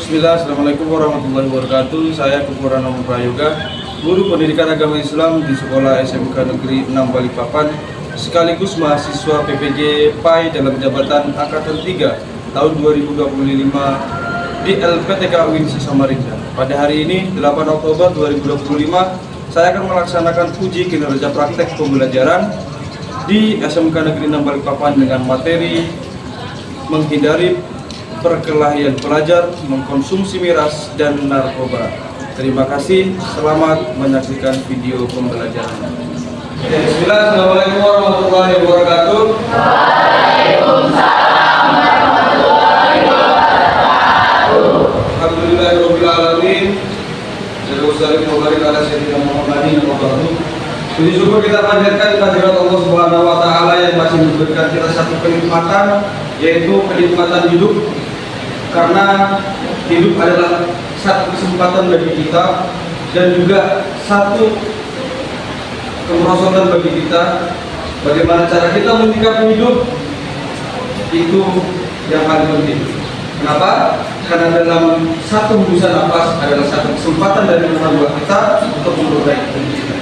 Bismillah, Assalamualaikum warahmatullahi wabarakatuh. Saya Kepura Nomo Prayoga, guru pendidikan agama Islam di Sekolah SMK Negeri 6 Balikpapan, sekaligus mahasiswa PPJ PAI dalam jabatan Angkatan 3 tahun 2025 di LPTK UIN Samarinda. Pada hari ini, 8 Oktober 2025, saya akan melaksanakan uji kinerja praktek pembelajaran di SMK Negeri 6 Balikpapan dengan materi menghindari perkelahian pelajar, mengkonsumsi miras, dan narkoba. Terima kasih, selamat menyaksikan video pembelajaran. Bismillah, Assalamualaikum warahmatullahi wabarakatuh. Waalaikumsalam warahmatullahi wabarakatuh. Alhamdulillahirabbil alamin. Wassalamu ala sayyidina Muhammadin wa ba'du. Puji syukur kita panjatkan kehadirat Allah Subhanahu wa taala yang masih memberikan kita satu kenikmatan, yaitu kenikmatan hidup. Karena hidup adalah satu kesempatan bagi kita dan juga satu kemerosotan bagi kita. Bagaimana cara kita menyikapi hidup itu yang paling penting. Kenapa? Karena dalam satu hembusan nafas adalah satu kesempatan dari Tuhan buat kita untuk memperbaiki hidup kita.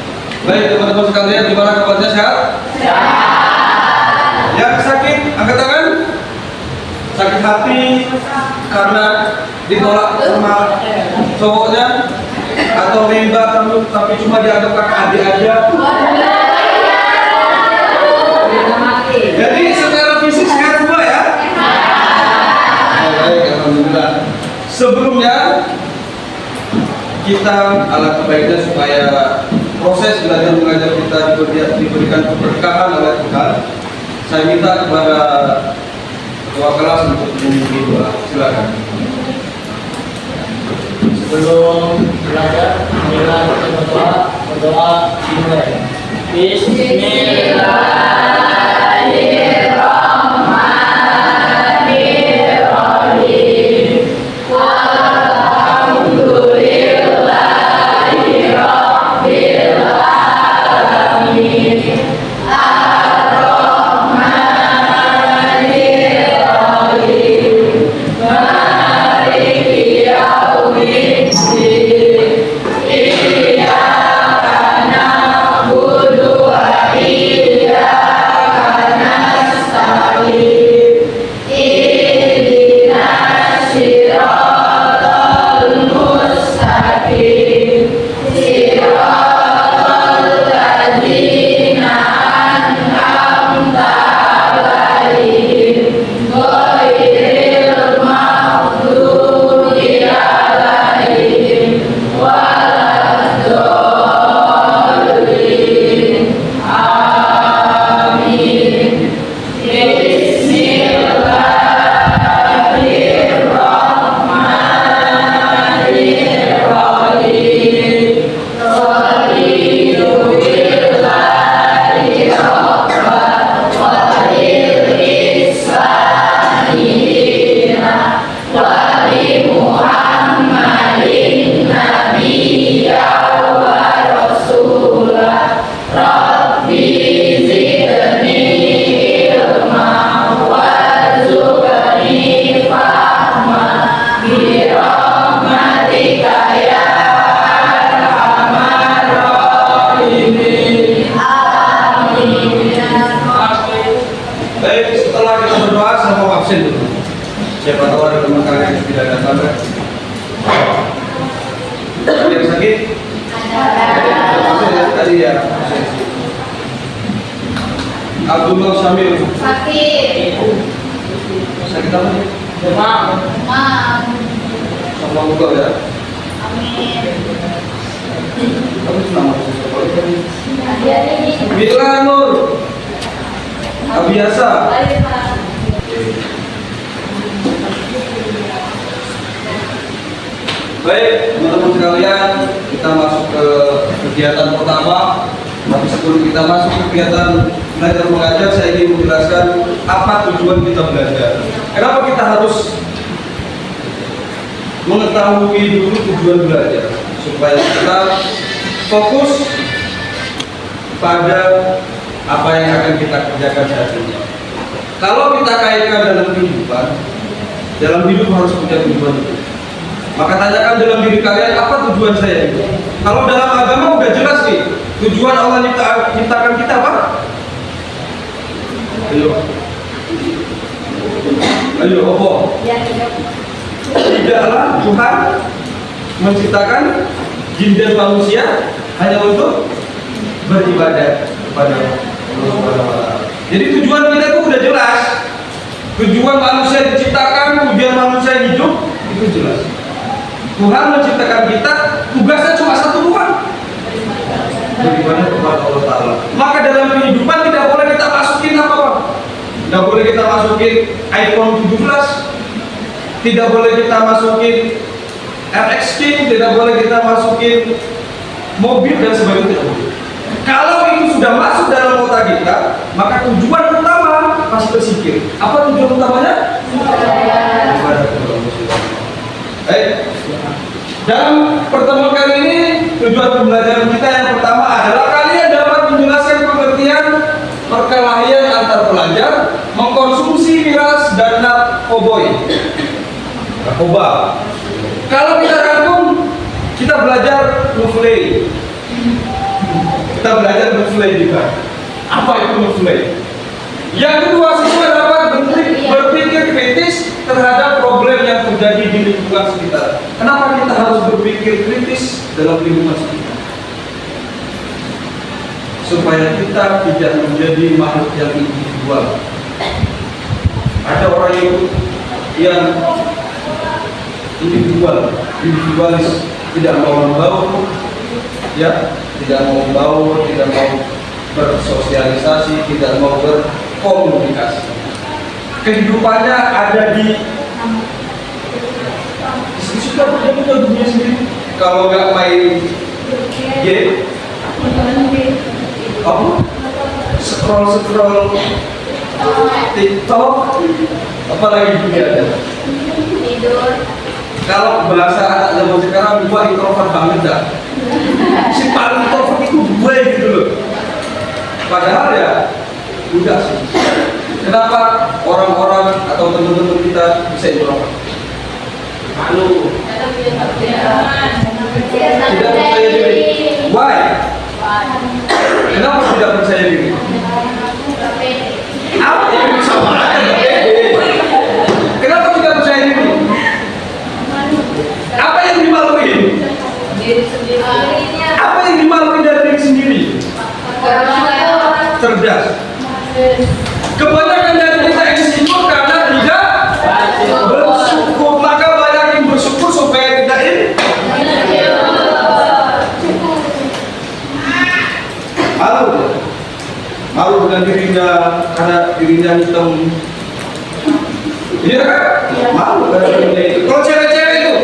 Baik teman-teman sekalian, gimana kabarnya, sehat? Sehat. Yang sakit angkat tangan. Sakit hati karena ditolak sama cowoknya, atau riba kamu tapi cuma dianggap kakak adik aja. Jadi secara fisik sehat semua ya? Baik, alhamdulillah. Sebelumnya kita alangkah baiknya supaya proses belajar mengajar kita diberikan keberkahan oleh Tuhan. Saya minta kepada ketua kelas untuk memimpin doa. Silakan. Sebelum belajar, marilah kita berdoa dimulai. Bismillahirrahmanirrahim. Alhamdulillahirabbil alamin. Baik, setelah kita berdoa, saya mau absen dulu. Siapa tahu ada teman kalian yang tidak datang kan? Ada yang sakit? Ada. Tadi ya. Abdullah Syamil. Sakit. Sakit apa? Demam. Sama buka ya. Amin. Kamu senang masuk sekolah? Hadiah Mila Nur. Abiasa. Baik, teman-teman sekalian, kita masuk ke kegiatan pertama. Tapi sebelum kita masuk ke kegiatan belajar mengajar, saya ingin menjelaskan apa tujuan kita belajar. Kenapa kita harus mengetahui dulu tujuan belajar, supaya kita fokus pada apa yang akan kita kerjakan saat ini. Kalau kita kaitkan dalam kehidupan, dalam hidup harus punya tujuan. Maka tanyakan dalam diri kalian, apa tujuan saya hidup? Kalau dalam agama udah jelas nih, tujuan Allah ciptakan kita apa? Ayo, apa? Tidaklah Tuhan menciptakan jin dan manusia hanya untuk beribadah kepada Allah Subhanahu wa Ta'ala. Jadi tujuan kita itu udah jelas. Tujuan manusia diciptakan, tujuan manusia hidup itu jelas. Tuhan menciptakan kita, tugasnya cuma satu doang, beribadah kepada Allah Ta'ala. Maka dalam kehidupan tidak boleh kita masukin apa? Tidak boleh kita masukin iPhone 17, tidak boleh kita masukin RX King, tidak boleh kita masukin mobil dan sebagainya. Kalau itu sudah masuk dalam otak kita, maka tujuan utama pasti tersikir. Apa tujuan utamanya? Ibadah kepada Allah. Dalam pertemuan kali ini, tujuan pembelajaran kita yang pertama adalah kalian dapat menjelaskan pengertian perkelahian antar pelajar mengkonsumsi miras dan narkoba. Kalau kita rangkum, kita belajar nuflay. Kita belajar nuflay juga. Apa itu nuflay? Yang kedua, siswa dapat berpikir kritis terhadap problem yang terjadi di lingkungan sekitar. Kenapa kita harus berpikir kritis dalam lingkungan sekitar? Supaya kita tidak menjadi makhluk yang individual. Ada orang yang individualis, tidak mau membaur, ya, tidak mau membaur, tidak mau bersosialisasi, tidak mau berkomunikasi. Kehidupannya ada di sudah punya dunia sendiri. Kalau nggak main game, apa? Scroll TikTok, apalagi dunia ada. Tidur. Kalau bahasa anak zaman sekarang, gua introvert banget dah. Si paling introvert itu gue gitu loh. Padahal ya udah sih. Kenapa orang-orang atau teman-teman kita bisa introvert? Malu. Tidak percaya diri. Why? Kenapa tidak percaya diri? Apa yang bisa marahkan? Kenapa tidak percaya diri? Apa yang dimaluin? Apa yang dimaluin dari diri sendiri? Cerdas. Kebanyakan dari kita insecure karena tidak bersyukur. Maka banyakin bersyukur supaya tidak malu dengan dirinya karena dirinya hitam. Iya kan? Malu karena dirinya itu. Kalau cewek-cewek itu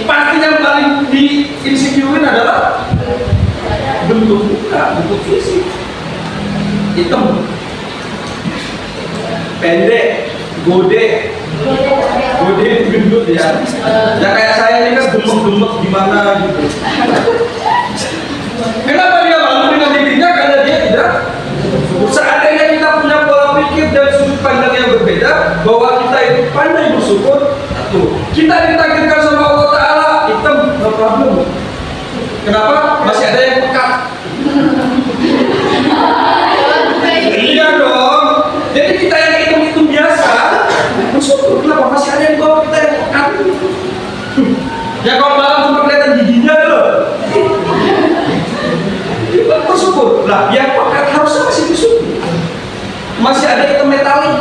pasti yang paling di insecurein adalah bentuk muka, bentuk fisik. Hitam, pendek, gode itu gendut ya. Ya kayak saya ini kan gemuk-gemuk gimana gitu. Kenapa dia malu dengan dirinya? Karena dia tidak. Seandainya kita punya pola pikir dan sudut pandang yang berbeda, bahwa kita itu pandai bersyukur, kita ditakdirkan sama Allah Ta'ala hitam, no problem. Kenapa? Masih ada yang pekat. Iya dong. Jadi kita yang hitam biasa bersyukur. Kenapa? Masih ada yang bawa kita yang pekat. Ya kalau malam cuma kelihatan giginya loh. Bersyukur. Lah yang pekat harusnya masih bersyukur. Masih ada hitam metalik.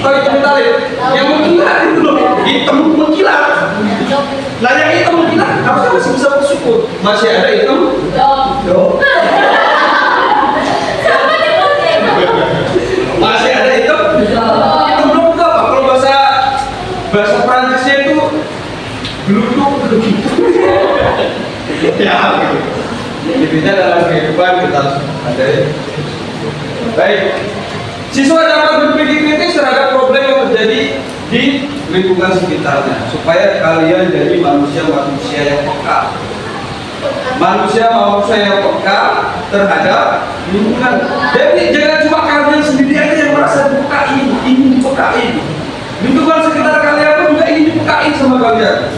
Oh hitam metalik. Yang mengkilat itu loh. Hitam mengkilat. Nah yang hitam mengkilat harusnya masih bisa bersyukur. Masih ada hitam. Masih ada hitam. Hitam belum apa? Kalau bahasa Prancisnya itu belum gitu. Ya gitu. Intinya dalam kehidupan kita harus ada. Baik, siswa dapat berpikir kritis terhadap problem yang terjadi di lingkungan sekitarnya, supaya kalian jadi manusia-manusia yang peka. Manusia yang peka terhadap lingkungan. Jadi jangan cuma kalian sendiri aja yang merasa dipekain, ingin dipekain. Lingkungan sekitar kalian pun juga ingin dipekain sama kalian.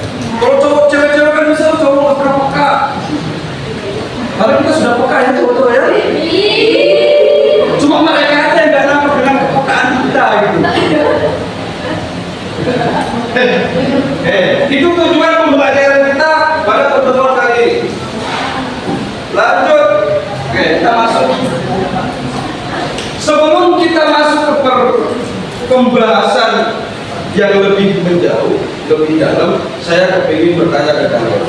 Itu tujuan pembelajaran kita pada pertemuan kali ini. Lanjut. Oke, kita masuk. Sebelum kita masuk ke pembahasan yang lebih menjauh, lebih dalam, saya ingin bertanya ke kalian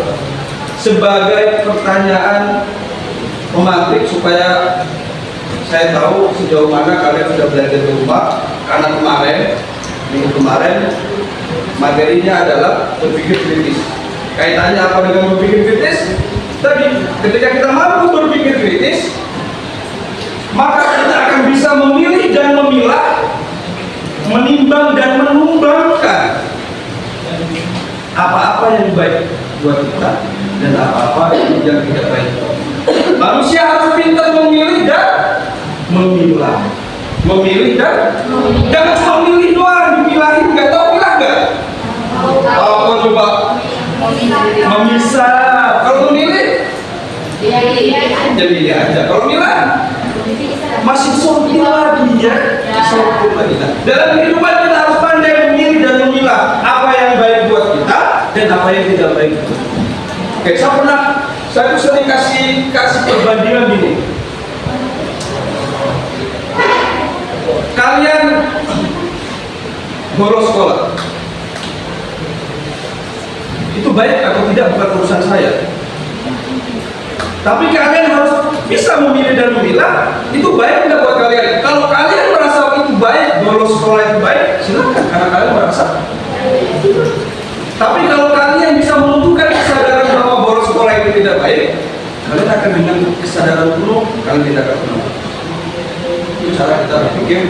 sebagai pertanyaan pemantik supaya saya tahu sejauh mana kalian sudah belajar di rumah. Karena minggu kemarin materinya adalah berpikir kritis. Kaitannya apa dengan berpikir kritis? Tadi ketika kita mampu berpikir kritis, maka kita akan bisa memilih dan memilah, menimbang dan menumbangkan apa-apa yang baik buat kita dan apa-apa yang tidak baik. Manusia harus pintar memilih dan memilah. Memilih dan jangan cuma memilih doang, dimilahin nggak tahu milah nggak? Apa coba? Memisah. Kalau memilih, jadi aja. Kalau milah, masih sortir lagi ya, sortir lagi. Nah, dalam kehidupan kita harus pandai memilih dan memilah apa yang baik buat kita dan apa yang tidak baik. Oke, saya tuh sering kasih perbandingan gini. Kalian bolos sekolah, itu baik atau tidak bukan urusan saya. Tapi kalian harus bisa memilih dan memilah, itu baik tidak buat kalian. Kalau kalian merasa itu baik, bolos sekolah itu baik, silakan karena kalian merasa. Tapi kalau kalian bisa menentukan kesadaran bahwa bolos sekolah itu tidak baik, kalian akan dengan kesadaran penuh, kalian tidak akan pernah. Itu cara kita berpikir.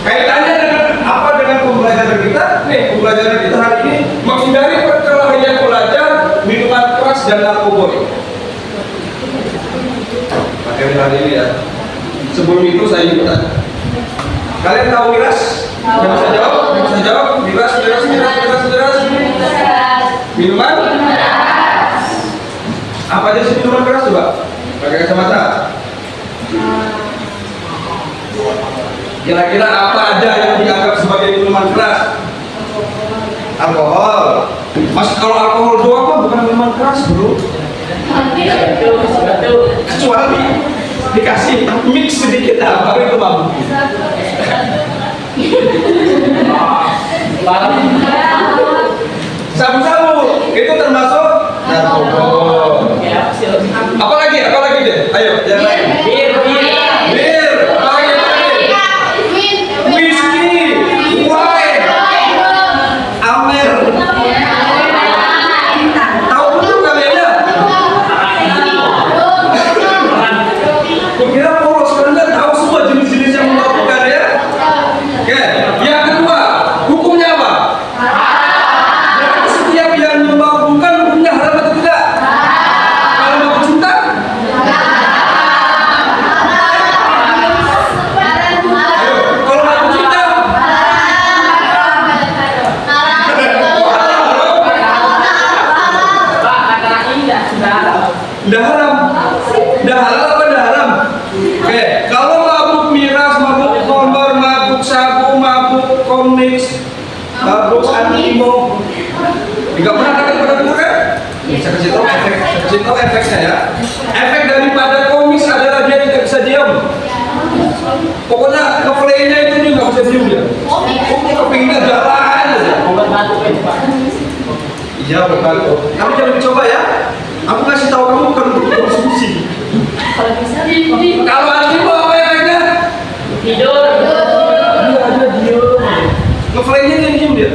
Kaitannya dengan apa dengan pembelajaran kita? Pembelajaran kita hari ini menghindari perkelahian pelajar, minuman keras dan narkoba. Pakai hari ini ya. Sebelum itu saya ingin bertanya. Kalian tahu miras? Yang bisa jawab? Yang bisa jawab? Miras. Minuman? Apa aja sih minuman keras coba? Pakai kacamata. Kira-kira apa aja yang dianggap sebagai minuman keras? Alkohol. Mas, kalau alkohol doang kan bukan minuman keras, bro. Kecuali dikasih mix sedikit baru itu mabuk. Sabu-sabu itu termasuk narkoba. Apalagi deh? Ayo, yang lain. Bir. Dah halal apa dah haram? Oke, kalau mabuk miras, mabuk khamar, mabuk sabu, mabuk komix, mabuk animo, nggak pernah dapat pada buku kan? Saya kasih tahu efeknya ya. Efek daripada komix adalah dia tidak bisa diam. Pokoknya ngeplaynya itu dia nggak bisa diam dia. Kepingnya jalan aja. Obat batuk itu Pak. Iya betul. Kamu jangan dicoba ya. Aku kasih tahu kamu bukan untuk konsumsi. Kalau animo apa efeknya? Tidur. Dia diem. Ngeflynya dia diem dia.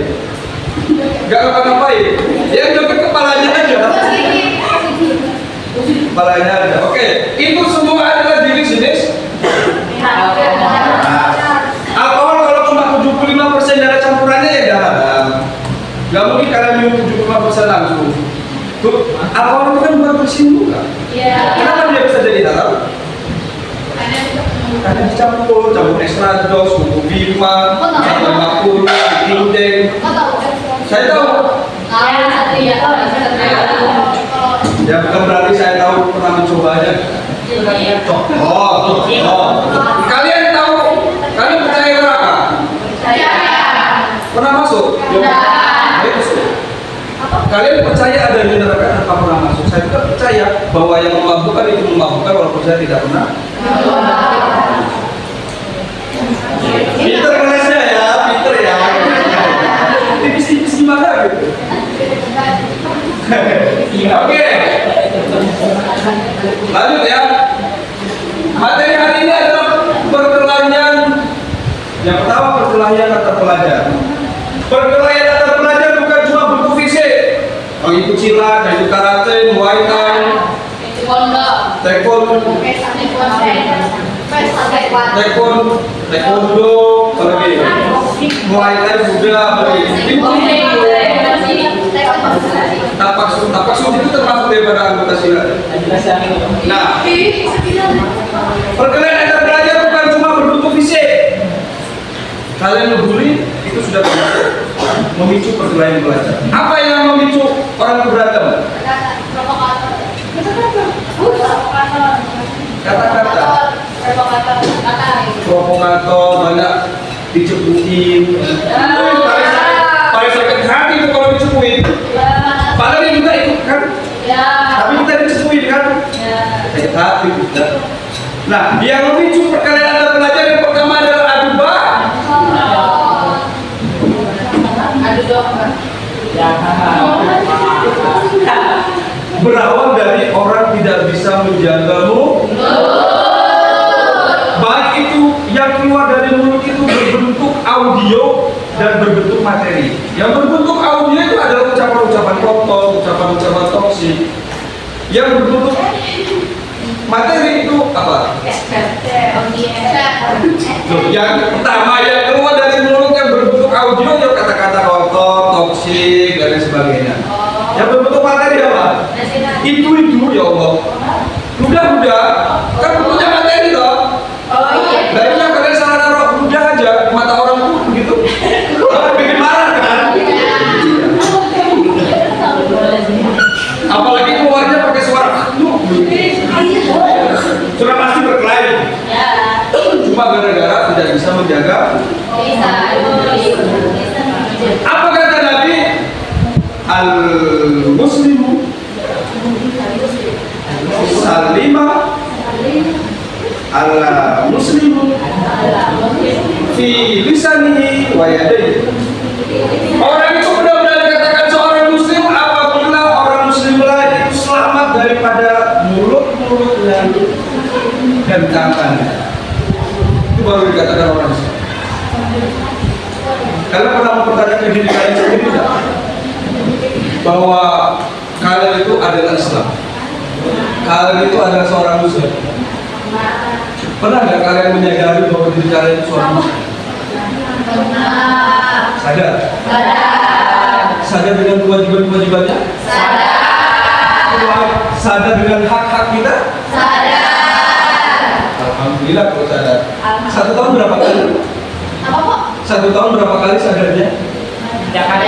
Gak ngapa-ngapain. Dia joget kepalanya aja. Kepalanya aja. Oke, itu semua adalah jenis-jenis alkohol. Kalau cuma 75% dari campurannya ya jangan. Gak mungkin kalian minum 75% langsung. Tuh, alkohol itu kan bukan bersin juga. Kenapa dia bisa jadi halal? Karena dicampur extra dos, bumbu bima, campur 50, dinding. Saya tahu. Ya bukan berarti saya tahu pernah mencobanya. Oh. Kalian tahu? Kalian percaya neraka? Pernah masuk? Kalian percaya ada di neraka tanpa pernah masuk? Saya juga percaya bahwa yang memabukkan itu memabukkan walaupun saya tidak pernah. Pinter ngelesnya ya, pinter ya. Tipis-tipis gimana gitu. Oke. Lanjut ya. Materi hari ini adalah perkelahian. Yang pertama perkelahian antar pelajar. Perkelahian antar pelajar bukan cuma bentuk fisik. Oh itu silat, itu karate, muay thai, taekwondo, taekwondo, apalagi muay thai juga, apalagi tapak suci itu termasuk daripada anggota silat. Nah, perkelahian antar pelajar bukan cuma berbentuk fisik. Kalian ngebully itu sudah termasuk memicu perkelahian pelajar. Apa yang memicu orang beragama? Kata-kata, provokator, banyak dicepuin. Paling sakit hati itu kalau dicepuin. Padahal dia juga ikut kan? Tapi kita dicepuin kan? Sakit hati kita. Nah, yang memicu perkelahian antar pelajar yang pertama adalah adu berawal dari orang tidak bisa menjagamu. Baik itu yang keluar dari mulut itu berbentuk audio dan berbentuk materi. Yang berbentuk audio itu adalah ucapan-ucapan kotor, ucapan-ucapan toksik. Yang berbentuk materi itu apa? Yang pertama yang keluar dari mulut yang berbentuk audio itu kata-kata kotor, toksik dan lain sebagainya. Yang berbentuk materi apa? Itu ya Allah. Udah kan bentuknya materi toh. Baiknya kalian salah naruh udah aja mata orang tuh begitu. Bikin marah kan? Apalagi keluarnya pakai suara sudah pasti berkelahi. Cuma gara-gara tidak bisa menjaga. Apa kata Nabi? Al-Muslimu salima ala muslimu fi lisanihi wa yadayhi. Orang itu benar-benar dikatakan seorang muslim apabila orang muslim lain itu selamat daripada mulut-mulutnya dan tangannya. Itu baru dikatakan orang muslim. Kalian pernah mempertanyakan diri kalian sendiri tidak? Bahwa kalian itu adalah Islam, kalian itu adalah seorang muslim. Pernah nggak kalian menyadari bahwa diri kalian itu seorang muslim? Sadar? Sadar dengan kewajiban-kewajibannya? Sadar dengan hak-hak kita? Alhamdulillah kalau sadar. 1 tahun berapa kali? 1 tahun berapa kali sadarnya? 3 kali.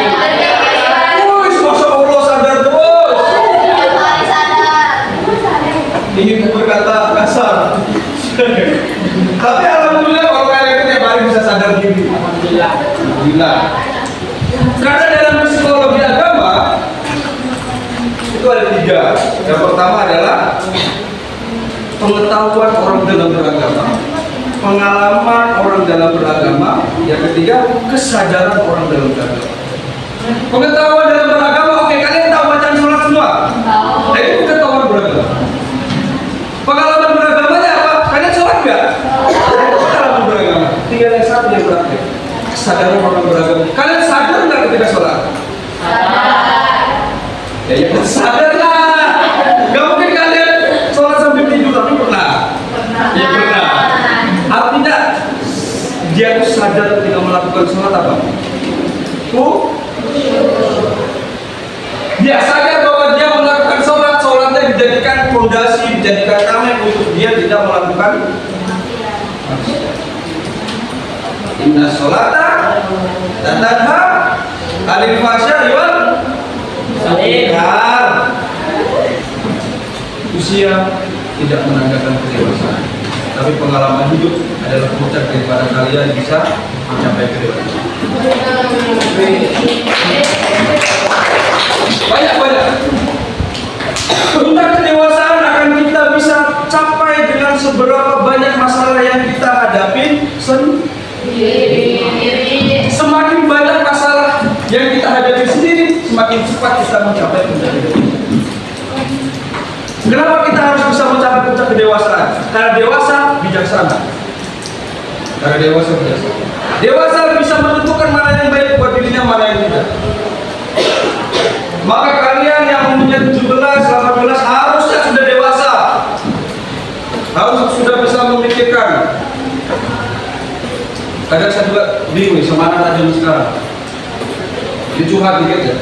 Masya Allah sadar terus. Ingin berkata kasar. Tapi alhamdulillah kalau kalian itu tiap hari bisa sadar diri. Alhamdulillah. Karena dalam psikologi agama itu ada 3. Yang pertama adalah pengetahuan orang dalam beragama, pengalaman orang dalam beragama. Yang ketiga kesadaran orang dalam beragama. Pengetahuan dalam beragama, oke, kalian tahu bacaan sholat semua? Itu pengetahuan beragama. Pengalaman beragamanya apa? Kalian sholat nggak? Pengalaman beragama. Tinggal yang satu yang praktek. Kesadaran orang beragama. Kalian sadar nggak ketika sholat? Ya sadar lah. Gak mungkin kalian sholat sambil tidur, tapi pernah. Ya pernah. Artinya dia itu sadar ketika melakukan sholat apa? Dia sadar bahwa dia melakukan sholatnya dijadikan fondasi, dijadikan tameng untuk dia tidak melakukan. Inna sholata tanha anil fahsya'i wal munkar. Usia tidak menandakan kedewasaan, tapi pengalaman hidup adalah puncak daripada kalian bisa mencapai kedewasaan. Banyak. Tentang kedewasaan akan kita bisa capai dengan seberapa banyak masalah yang kita hadapi semakin banyak masalah yang kita hadapi sendiri, semakin cepat kita mencapai puncak kedewasaan. Kenapa kita harus bisa mencapai puncak kedewasaan? Karena dewasa bijaksana. Dewasa bisa menentukan mana yang baik buat dirinya, mana yang tidak. Maka kalian yang umurnya 17, 18 harusnya sudah dewasa. Harus sudah bisa memikirkan. Kadang saya juga bingung sama anak zaman sekarang. Dicurhat dikit ya.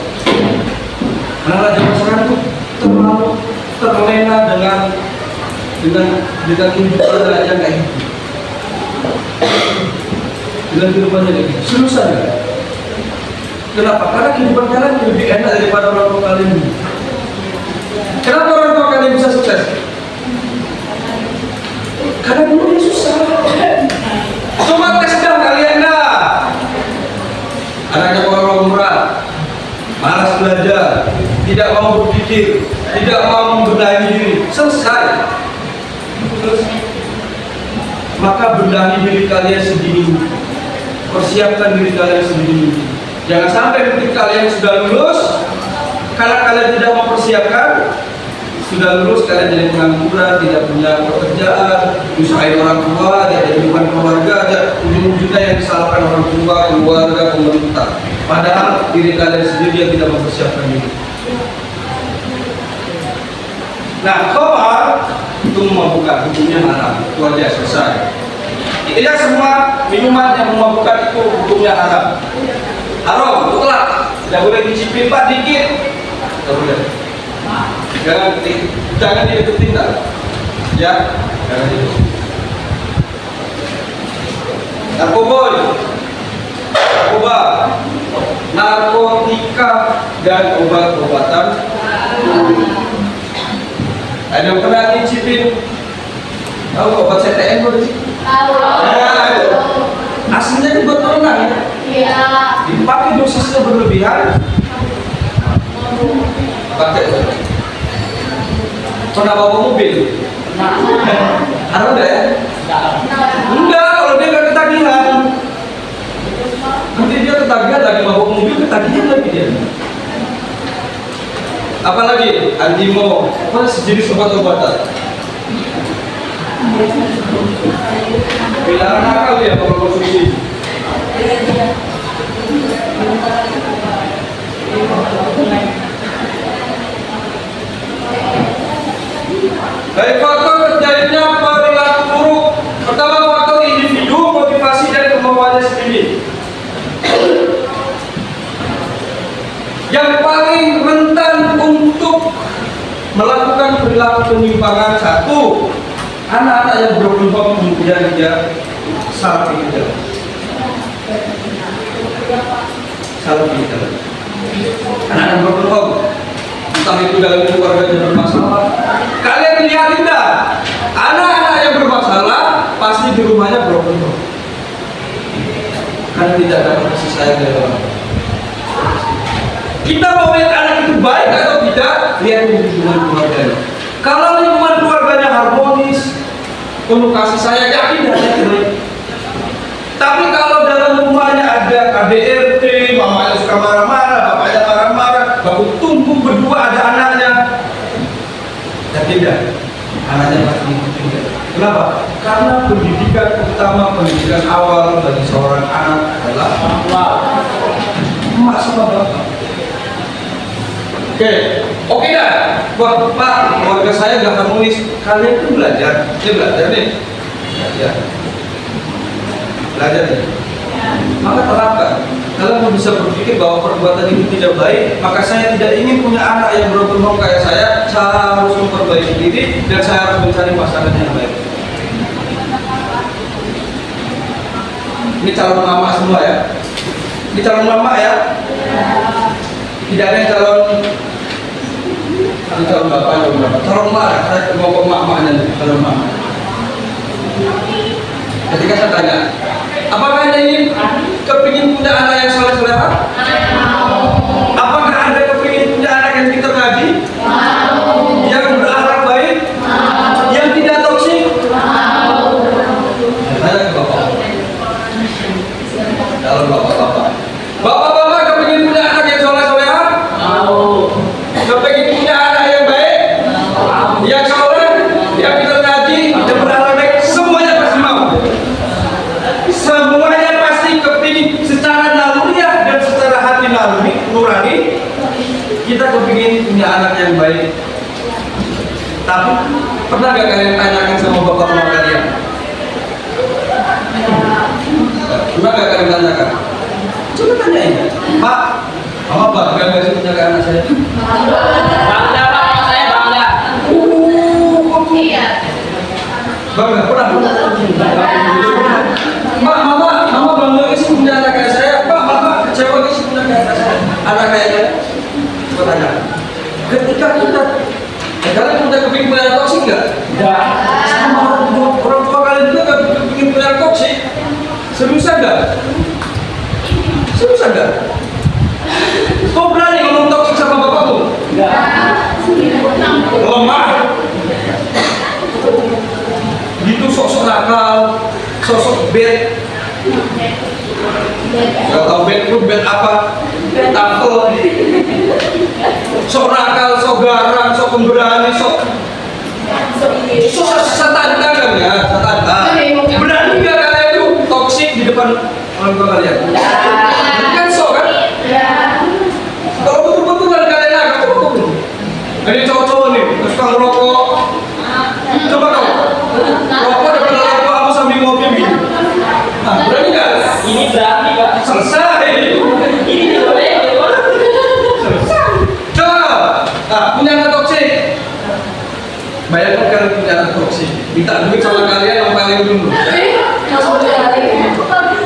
Anak zaman sekarang tuh terlalu terlena dengan kehidupan yang kayak gitu. Dengan kehidupannya kayak gitu. Susah nggak? Kenapa? Karena kehidupan kalian lebih enak daripada orang tua kalian. Kenapa orang tua kalian bisa sukses? Karena dulu dia susah. Coba tes dah kalian dah. Anaknya orang murah, malas belajar, tidak mau berpikir, tidak mau membenahi diri. Selesai. Terus, maka benahi diri kalian sedini. Persiapkan diri kalian sedini. Jangan sampai ketika kalian sudah lulus, karena kalian tidak mempersiapkan, sudah lulus kalian jadi pengangguran, tidak punya pekerjaan, usahain orang tua, tidak jadi beban keluarga, aja ujung-ujungnya yang disalahkan orang tua, keluarga, pemerintah. Padahal diri kalian sendiri yang tidak mempersiapkan diri. Nah, khamar itu memabukkan, hukumnya haram. Itu aja selesai. Intinya semua minuman yang memabukkan itu hukumnya haram. Haram, mutlak. Tidak boleh dicicipin pak dikit. Tidak boleh. Jangan dideketin dah. Ya, jangan dideketin. Narkoba, narkotika dan obat-obatan. Ada yang pernah dicicipin? Tahu obat CTN boleh sih? Aslinya kan buat perenang ya? Iya. Dipakai dosisnya berlebihan. Pakai. Pernah bawa mobil? Ada enggak ya? Enggak, kalau dia nggak ketagihan. Nanti dia ketagihan lagi bawa mobil, ketagihan lagi dia. Apalagi antimo, apa sejenis obat-obatan. Bilangan akal ya kalau konsumsi. Dari faktor terjadinya perilaku buruk, pertama faktor individu, motivasi dan kemauannya sendiri. Yang paling rentan untuk melakukan perilaku penyimpangan, satu, anak-anak yang broken home, kemudian dia salah pilih. Anak yang broken home, entah itu dalam keluarganya bermasalah. Kalian lihat tidak, anak-anak yang bermasalah pasti di rumahnya broken home. Karena tidak dapat kasih sayang dari orang tua. Kita mau lihat anak itu baik atau tidak, lihat lingkungan keluarganya. Kalau lingkungan keluarganya harmonis, penuh kasih sayang, yakin dia baik. Tapi kalau dalam rumahnya ada KDRT, mamanya suka marah-marah, bapaknya marah-marah, baru tumbuh berdua ada anaknya, yakin dia, anaknya pasti ikutin. Kenapa? Karena pendidikan utama, pendidikan awal bagi seorang anak adalah emak sama bapak. Oke dah. Wah, Pak, keluarga saya gak harmonis. Kalian tuh belajar, belajar nih. Ya. Belajar nih. Maka terapkan. Kalian bisa berpikir bahwa perbuatan itu tidak baik, maka saya tidak ingin punya anak yang broken home kayak saya harus memperbaiki diri dan saya harus mencari pasangan yang baik. Ini calon mama semua ya. Ini calon mama ya. Tidak ada yang calon bapak, calon mak. Saya mau ke mak-maknya, calon mak. Ketika saya tanya, Apakah Anda ingin kepingin punya anak yang soleh-soleha? Apakah Anda kepingin punya anak yang pintar ngaji? Yang berakhlak baik? Yang tidak toksik? Tanya ke Bapak. Kalau Bapak-bapak. Bapak-bapak kepingin punya anak yang soleh-soleha? Kepingin punya anak yang baik? Yang soleh? Yang pintar ngaji? Yang berakhlak baik? Semuanya pasti mau. Semuanya pasti kepingin secara naluriah dan secara hati nurani kita kepingin punya anak yang baik. Tapi pernah gak kalian tanyakan sama bapak mama kalian? Pernah gak kalian tanyakan? Coba tanyain, Pak, mama bangga gak sih punya anak saya? Bangga Pak, sama saya bangga. Iya. Bangga, pernah? Pak, mama bangga gak sih punya anak kayak saya? Pak, mama kecewa gak sih punya anak kayak saya? Anak kayak saya? Coba tanya. Ketika kita kalian udah kepingin punya anak toksik nggak? Enggak. Sama orang tua kalian juga nggak kepingin punya anak toksik? Seriusan nggak? Seriusan nggak? Kau berani ngomong toksik sama bapakmu? Lemah. Gitu sok-sok nakal, sosok bad. Gak tau bad itu bad apa? Tampil. Sok nakal, sok garang, sok pemberani, sok setantang kan ya, setantang. Berani nggak kalian itu toksik di depan orang tua kalian? Kan sok kan? Kalau betul-betulan kalian agak betul. Ini cowok-cowok nih, terus tukang rokok. Coba kau, rokok depan orang tua kamu sambil ngopi begini. Nah, berani nggak? Ini berarti Pak. Selesai. Ini tidak boleh. Coba, nah, punya anak toksik. Bayangkan kalian punya anak toksik, minta duit sama kalian yang paling dulu.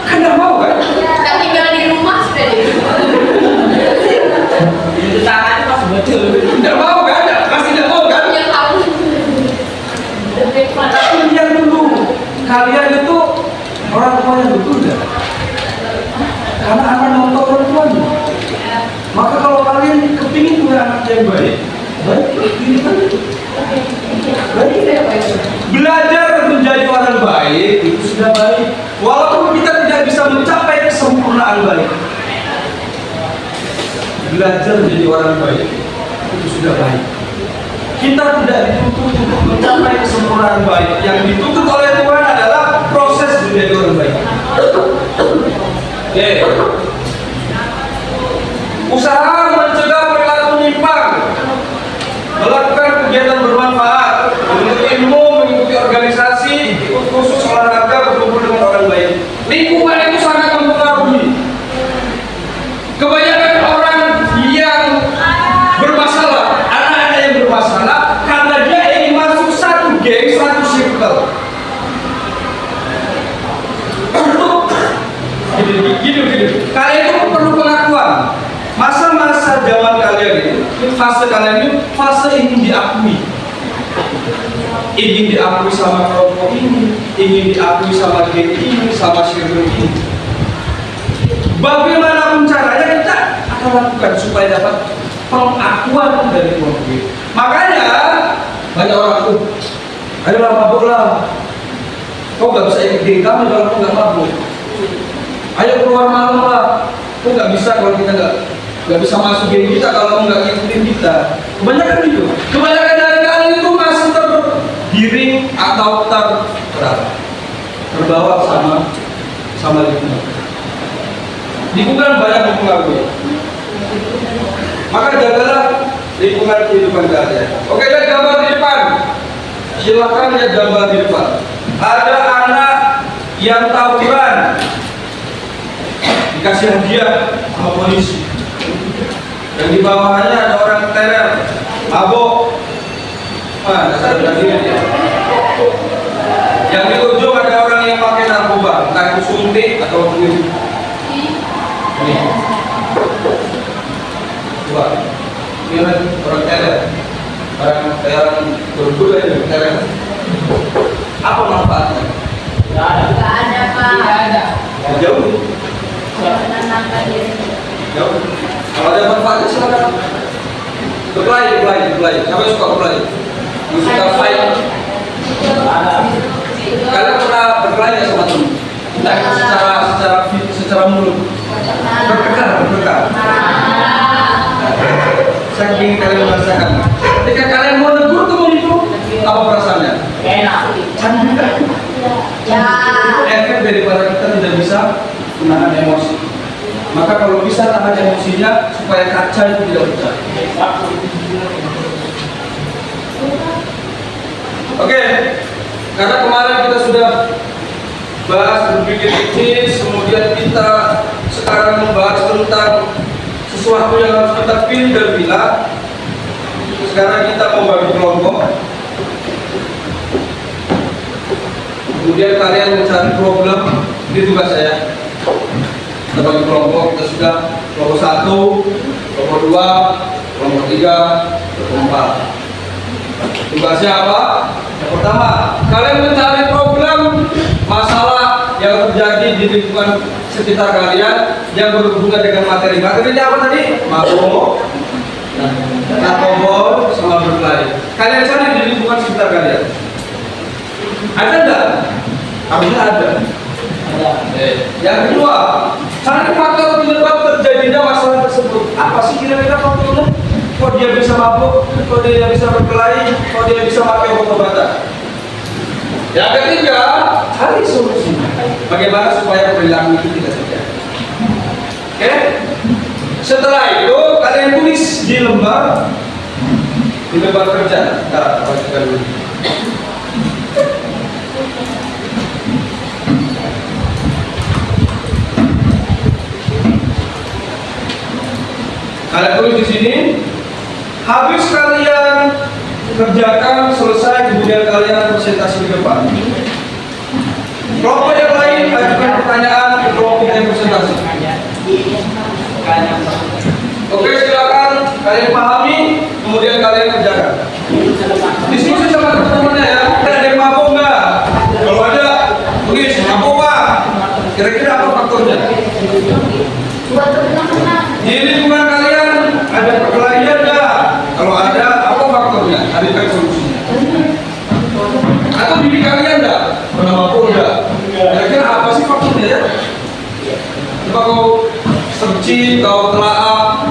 Kan nggak mau kan? Tak tinggal di rumah sudah deh. Ini tangannya pas betul. Nggak mau kan? Pasti nggak mau kan? Yang tahu. Tapi lihat dulu, kalian itu orang tua yang betul nggak? Karena akan nonton orang tuanya. Maka kalau kalian kepingin punya anak yang baik, belajar menjadi orang baik itu sudah baik. Walaupun kita tidak bisa mencapai kesempurnaan baik, belajar menjadi orang baik itu sudah baik. Kita tidak dituntut untuk mencapai kesempurnaan baik. Yang dituntut oleh Tuhan adalah proses menjadi orang baik. Oke. Usaha mencegah perilaku menyimpang, melakukan kegiatan bermanfaat, menuntut ilmu, mengikuti organisasi, ikut kursus olahraga, berkumpul dengan orang baik. Lingkungan itu sangat mempengaruhi. Kebanyakan orang yang bermasalah, anak-anak yang bermasalah, karena dia ingin masuk satu geng, satu circle. Gini. Kalian itu perlu pengakuan. Masa-masa zaman kalian itu, fase kalian itu fase ingin diakui. Ingin diakui sama kelompok ini, ingin diakui sama geng ini, sama circle ini. Bagaimanapun caranya kita akan lakukan supaya dapat pengakuan dari kelompok ini. Makanya banyak orang ayolah mabuk lah. Kau nggak bisa ikut geng kami kalau kau nggak mabuk. Ayo keluar malam lah. Kau nggak bisa kalau kita nggak bisa masuk geng kita kalau nggak ngikutin kita. Kebanyakan gitu. Kebanyakan dari kalian itu masih tergiring atau terbawa sama lingkungan. Lingkungan banyak mempengaruhi. Maka jagalah lingkungan kehidupan kalian. Oke, lihat gambar di depan. Silakan lihat gambar di depan. Ada anak yang tawuran, dikasih hadiah sama polisi. Dan di bawahnya ada orang teror, mabok. Dasar diri dia. Yang di ujung ada orang yang pakai narkoba, entah itu suntik atau ini. Coba, ini orang teror, orang bergula ini teror. Apa manfaatnya? Enggak ada. Nggak ada, Pak. Tidak ada. Jauh. Jauh. Kalau ada manfaatnya silakan. Berkelahi. Siapa yang suka berkelahi? Yang suka fight? Kalian pernah berkelahi nggak sama teman? Entah secara mulut. Bertengkar. Saking kalian merasakan. Ketika kalian mau negur teman itu, apa perasaannya? Enak. Cantik kan? Ya. Efek daripada kita tidak bisa menahan emosi. Maka kalau bisa tahan emosinya supaya kaca itu tidak pecah. Oke, karena kemarin kita sudah bahas berpikir kritis, kemudian kita sekarang membahas tentang sesuatu yang harus kita pilih dan pilah. Sekarang kita membagi kelompok. Kemudian kalian mencari problem, ini tugas saya. Kita bagi kelompok, kita sudah kelompok 1, kelompok 2, kelompok 3, kelompok 4. Tugasnya apa? Yang pertama, kalian mencari problem masalah yang terjadi di lingkungan sekitar kalian yang berhubungan dengan materi. Materinya apa tadi? Mabuk, narkoba, sama berkelahi. Kalian cari di lingkungan sekitar kalian. Ada enggak? Harusnya ada. Yang kedua, cari faktor penyebab terjadinya masalah tersebut. Apa sih kira-kira faktornya? Kok dia bisa mabuk? Kok dia bisa berkelahi? Kok dia bisa pakai obat-obatan? Yang ketiga, cari solusinya. Bagaimana supaya perilaku itu tidak terjadi? Oke? Setelah itu kalian tulis di lembar kerja. Nah, bacakan dulu. Kalian tulis di sini. Habis kalian kerjakan selesai, kemudian kalian presentasi di depan. Kelompok yang lain ajukan pertanyaan ke kelompok yang presentasi. Oke, silakan kalian pahami, kemudian kalian kerjakan. Diskusi sama teman-temannya ya. Ada yang mabuk nggak? Kalau ada, tulis mabuk pak. Kira-kira apa faktornya? Di lingkungan kalian ada perkelahian nggak? Kalau ada, apa faktornya? Carikan solusinya. Atau diri kalian nggak? Pernah mabuk nggak? Kira-kira apa sih faktornya ya? Coba kau searching, kau telaah.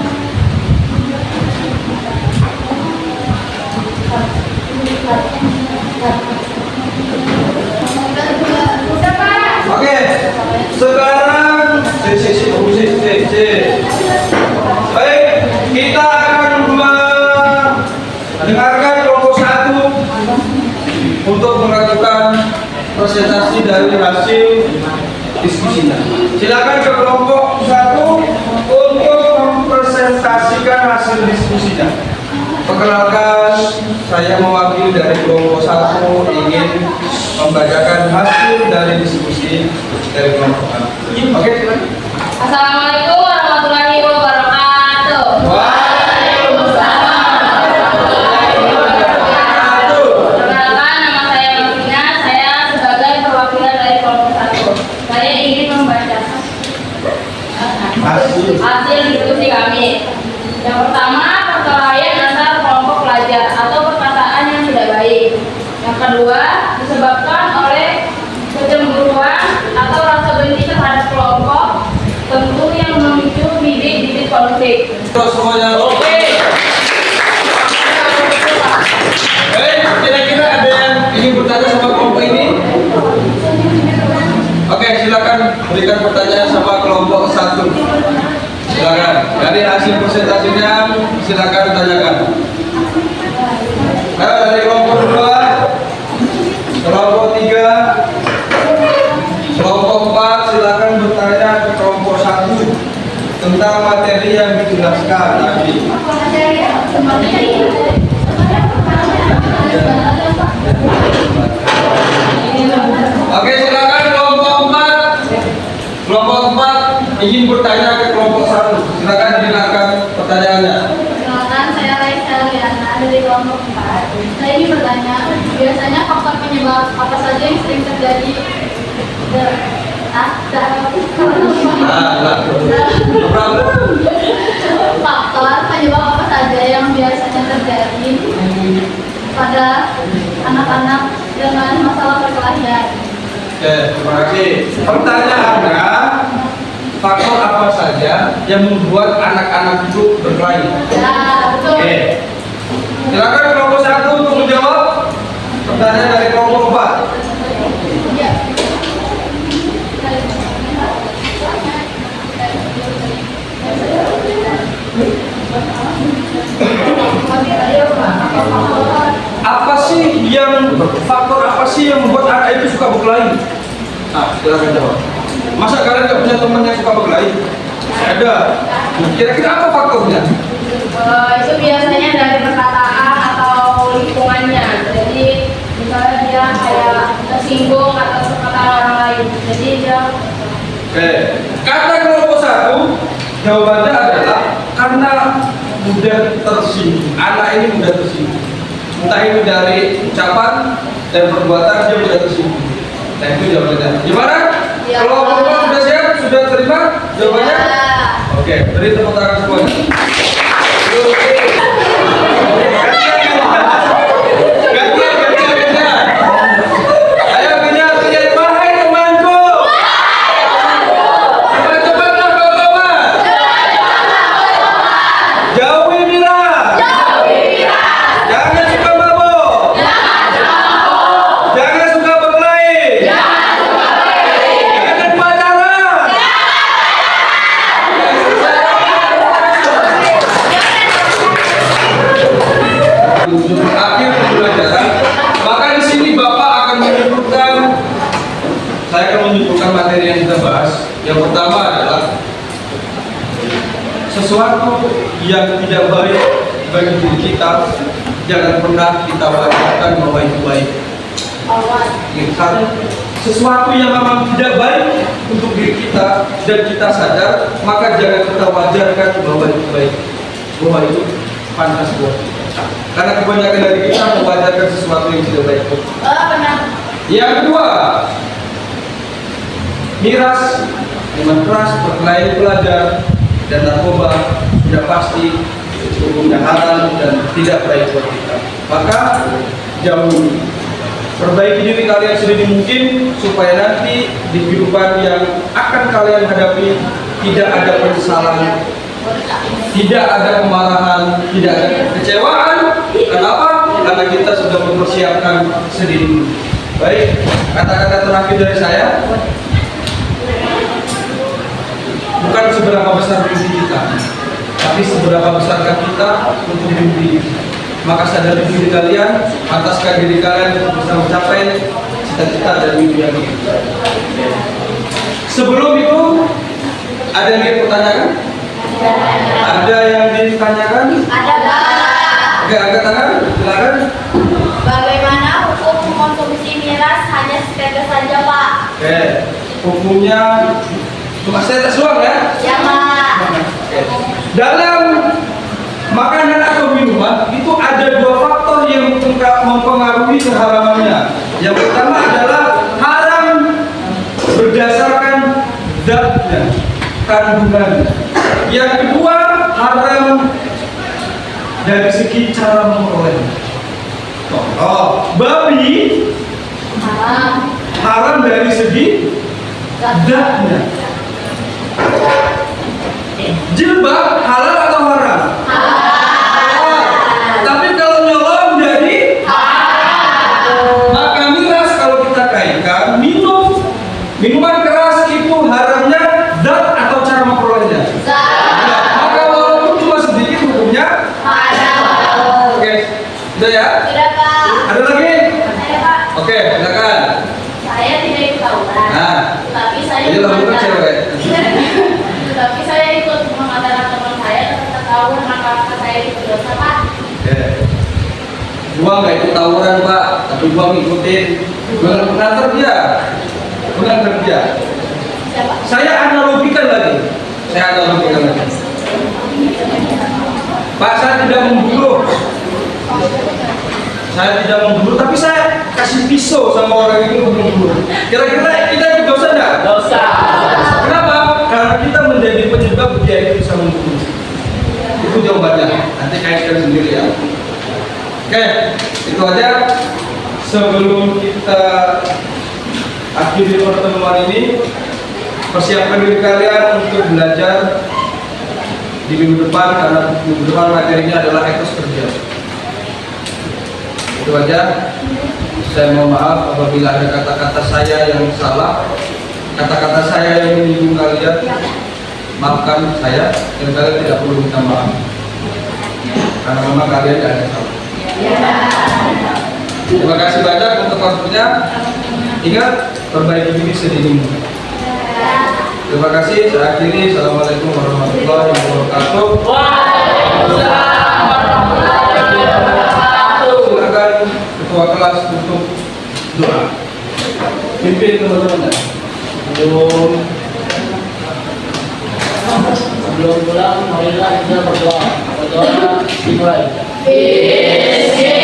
Oke, sekarang baik, kita akan mendengarkan kelompok 1 untuk melakukan presentasi dari hasil diskusinya. Silakan ke kelompok 1 untuk mempresentasikan hasil diskusinya. Perkenalkan, saya mewakili dari kelompok 1 ingin membacakan hasil dari diskusi dari kelompok 1. Oke, silakan. Assalamualaikum warahmatullahi wabarakatuh. Waalaikumsalam warahmatullahi wabarakatuh. Perkenalkan, nama saya Martina. Saya sebagai perwakilan dari kelompok 1. Saya ingin membacakan hasil diskusi kami. Yang pertama, perkelahian antar kelompok pelajar atau perkataan yang tidak baik. Yang kedua, disebabkan oleh kecemburuan atau rasa benci terhadap kelompok, tentu yang memicu bibit-bibit konflik. Terus semuanya oke. Kira-kira ada yang ingin bertanya sama kelompok ini? Oke, silakan berikan pertanyaan sama kelompok 1. Silakan. Dari hasil presentasinya silakan tanyakan. Dari kelompok 2, kelompok 3, kelompok 4 silakan bertanya ke kelompok 1 tentang materi yang dijelaskan tadi. Oke, silakan kelompok 4. Kelompok 4 ingin bertanya ke kelompok 1. Silakan dengarkan pertanyaannya. Perkenalkan, saya Raisa Liana dari kelompok 4. Saya ingin bertanya, biasanya faktor penyebab apa saja yang sering terjadi Faktor penyebab apa saja yang biasanya terjadi pada anak-anak dengan masalah perkelahian? Oke, terima kasih. Pertanyaannya, faktor apa saja yang membuat anak-anak itu berkelahi? Ya, betul. Oke. Silakan kelompok 1 untuk menjawab. Pertanyaan dari kelompok 4. Ya. Apa sih faktor apa sih yang membuat anak itu suka berkelahi? Nah, silakan jawab. Masa kalian nggak punya teman yang suka berkelahi? Ada. Kira-kira apa faktornya? Itu biasanya dari perkataan atau lingkungannya. Jadi misalnya dia kayak tersinggung atau perkataan orang lain. Jadi dia Oke. Kata kelompok 1, jawabannya adalah karena mudah tersinggung. Anak ini mudah tersinggung. Entah itu dari ucapan dan perbuatan dia mudah tersinggung. Nah itu jawabannya. Gimana? Ya. Kelompok 4 sudah siap? Sudah terima jawabannya? Ya. Oke, beri tepuk tangan semuanya. Gantian. Ayo gantian. Wahai temanku. Cepat-cepatlah kawan-kawan. Jauhi miras. Jangan suka mabuk. Jangan suka berkelahi. Jangan pacaran. Akhir pembelajaran, maka di sini Bapak akan saya akan menyimpulkan materi yang kita bahas. Yang pertama adalah sesuatu yang tidak baik bagi diri kita, jangan pernah kita wajarkan bahwa itu baik. Sesuatu yang memang tidak baik untuk diri kita dan kita sadar, maka jangan kita wajarkan bahwa itu baik, bahwa itu pantas buat kita. Karena kebanyakan dari kita mewajarkan sesuatu yang tidak baik. Benar. Yang kedua, miras, minuman keras, perkelahian pelajar, dan narkoba sudah pasti hukumnya haram dan tidak baik buat kita. Maka jauhi. Perbaiki diri kalian sedini mungkin supaya nanti di kehidupan yang akan kalian hadapi tidak ada penyesalan, tidak ada kemarahan, tidak ada kekecewaan. Kenapa? Karena kita sudah mempersiapkan sedini. Baik, kata-kata terakhir dari saya, bukan seberapa besar mimpi kita, tapi seberapa besarkah kita untuk mimpi. Maka sadari diri kalian, pantaskan diri kalian untuk bisa mencapai cita-cita dan mimpi yang kita. Sebelum itu, ada yang dipertanyakan? Ada yang ditanyakan? Ada. Oke, angkat tangan, silakan. Bagaimana hukum mengkonsumsi miras hanya setetes saja, Pak? Oke, hukumnya cuma setetes doang ya? Ya, Pak. Oke. Dalam makanan atau minuman itu ada dua faktor yang mempengaruhi keharamannya. Yang pertama adalah haram berdasarkan zatnya, kandungan. Yang kedua haram dari segi cara memperolehnya. Contoh, babi haram dari segi zatnya. Jilbab halal atau haram? Tapi kalau nyolong jadi maka miras kalau kita kaitkan minuman keras itu haramnya zat atau cara memperolehnya. Maka walaupun cuma sedikit hukumnya haram. Oke, sudah ya? Sudah, Pak. Ada lagi? Saya, Pak. Oke, silakan. Saya tidak ikut tawuran. Nah, Tapi saya ini langsung ke cewek. Tapi saya ikut mengantarkan teman saya ke tawuran, maka saya ikut dosa, Pak. Oke. Gua nggak ikut tawuran Pak, tapi gua ngikutin. Gua pernah kerja. Siapa? Saya analogikan lagi. Pak, saya tidak membunuh. Tapi saya kasih pisau sama orang itu untuk membunuh. Kira-kira kita ikut dosa enggak? enggak? Dosa. Kenapa? Karena kita menjadi penyebab dia itu bisa membunuh. Itu jawabannya. Nanti kaitkan sendiri ya. Oke, itu aja. Sebelum kita akhiri pertemuan ini, persiapkan diri kalian untuk belajar di minggu depan, karena minggu depan materinya adalah etos kerja. Itu aja. Saya mohon maaf apabila ada kata-kata saya yang salah, kata-kata saya yang menyinggung kalian, maafkan saya, dan kalian tidak perlu minta maaf, karena memang kalian tidak ada salah. Terima kasih banyak untuk waktunya. Ingat, perbaiki diri sedini mungkin. Terima kasih. Saya akhiri. Assalamualaikum warahmatullahi wabarakatuh. Waalaikumsalam warahmatullahi wabarakatuh. Silakan ketua kelas untuk doa. Pimpin teman-teman. Sebelum pulang, marilah kita berdoa. Berdoa dimulai. Bismillah.